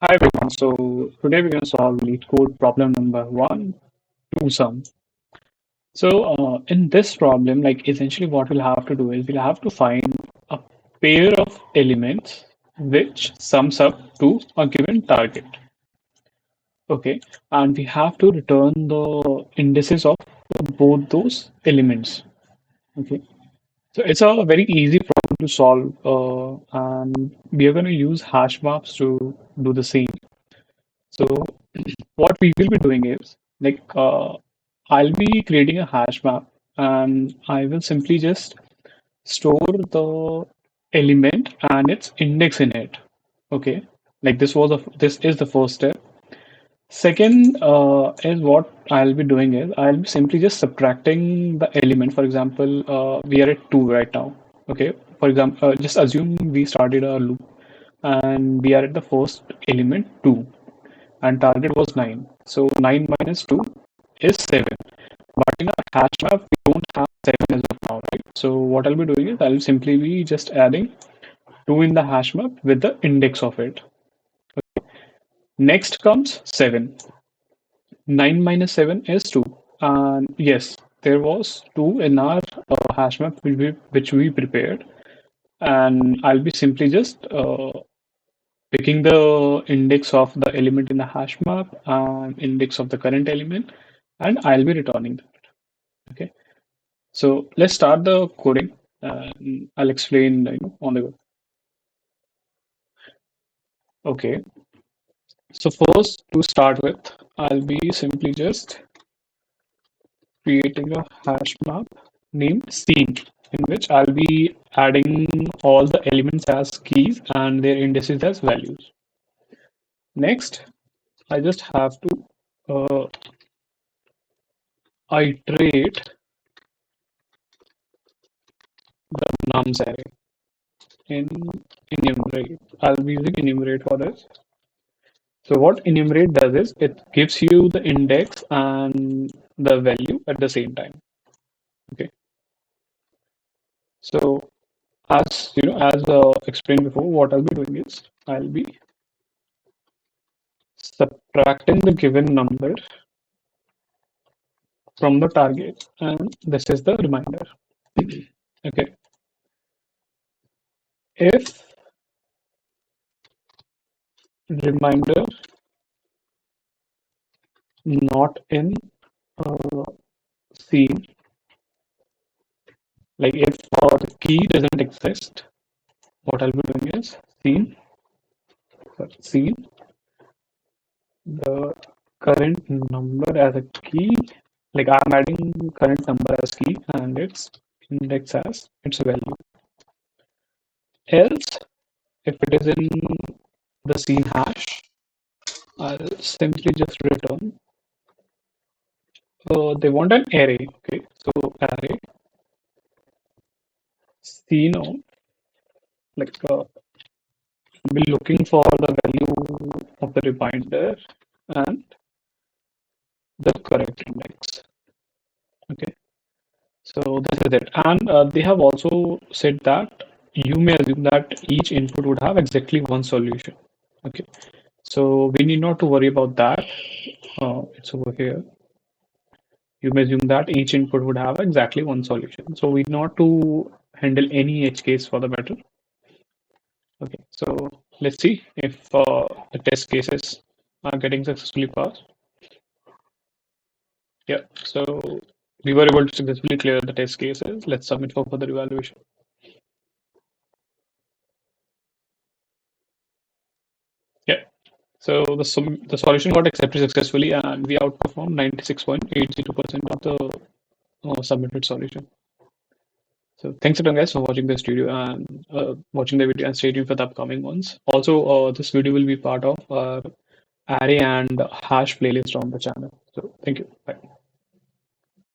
Hi everyone. So today we're going to solve Leetcode problem number one, two sum. In this problem, like essentially what we'll have to do is we'll have to find a pair of elements which sums up to a given target. Okay, and we have to return the indices of both those elements. Okay, so it's a very easy problem to solve, and we are going to use hash maps to do the same. So what we will be doing is I'll be creating a hash map and I will simply just store the element and its index in it. Okay, like this is the first step. Second is what I'll be doing is I'll be simply just subtracting the element. For example, we are at 2 right now. Okay, for example, just assume we started a loop and we are at the first element 2 and target was 9. So 9 minus 2 is 7. But in our hash map, we don't have 7 as of now, right? So what I'll be doing is I'll simply be just adding 2 in the hash map with the index of it. Next comes 7. 9 minus 7 is 2. And yes, there was 2 in our hash map which we prepared. And I'll be simply just picking the index of the element in the hash map and index of the current element, and I'll be returning that. Okay, so let's start the coding. I'll explain on the go. Okay, so first to start with, I'll be simply just creating a hash map named scene in which I'll be adding all the elements as keys and their indices as values. Next, I just have to iterate the nums array in enumerate. I'll be using enumerate for this. So what enumerate does is it gives you the index and the value at the same time. Okay. So as explained before, what I'll be doing is I'll be subtracting the given number from the target, and this is the reminder. Okay. If reminder not in C, like if the key doesn't exist, what I'll be doing is seen the current number as a key. Like I'm adding current number as key and its index as its value. Else, if it is in the scene hash, I'll simply just return. They want an array. Okay, so array scene of like be looking for the value of the reminder and the correct index. Okay, so this is it. And they have also said that you may assume that each input would have exactly one solution. Okay, so we need not to worry about that. It's over here. You may assume that each input would have exactly one solution. So we need not to handle any edge case for the matter. Okay, so let's see if the test cases are getting successfully passed. Yeah, so we were able to successfully clear the test cases. Let's submit for further evaluation. Yeah, so the solution got accepted successfully and we outperformed 96.82% of the submitted solution. So thanks again guys for watching this video and watching the video and stay tuned for the upcoming ones. Also, this video will be part of our array and hash playlist on the channel. So thank you. Bye.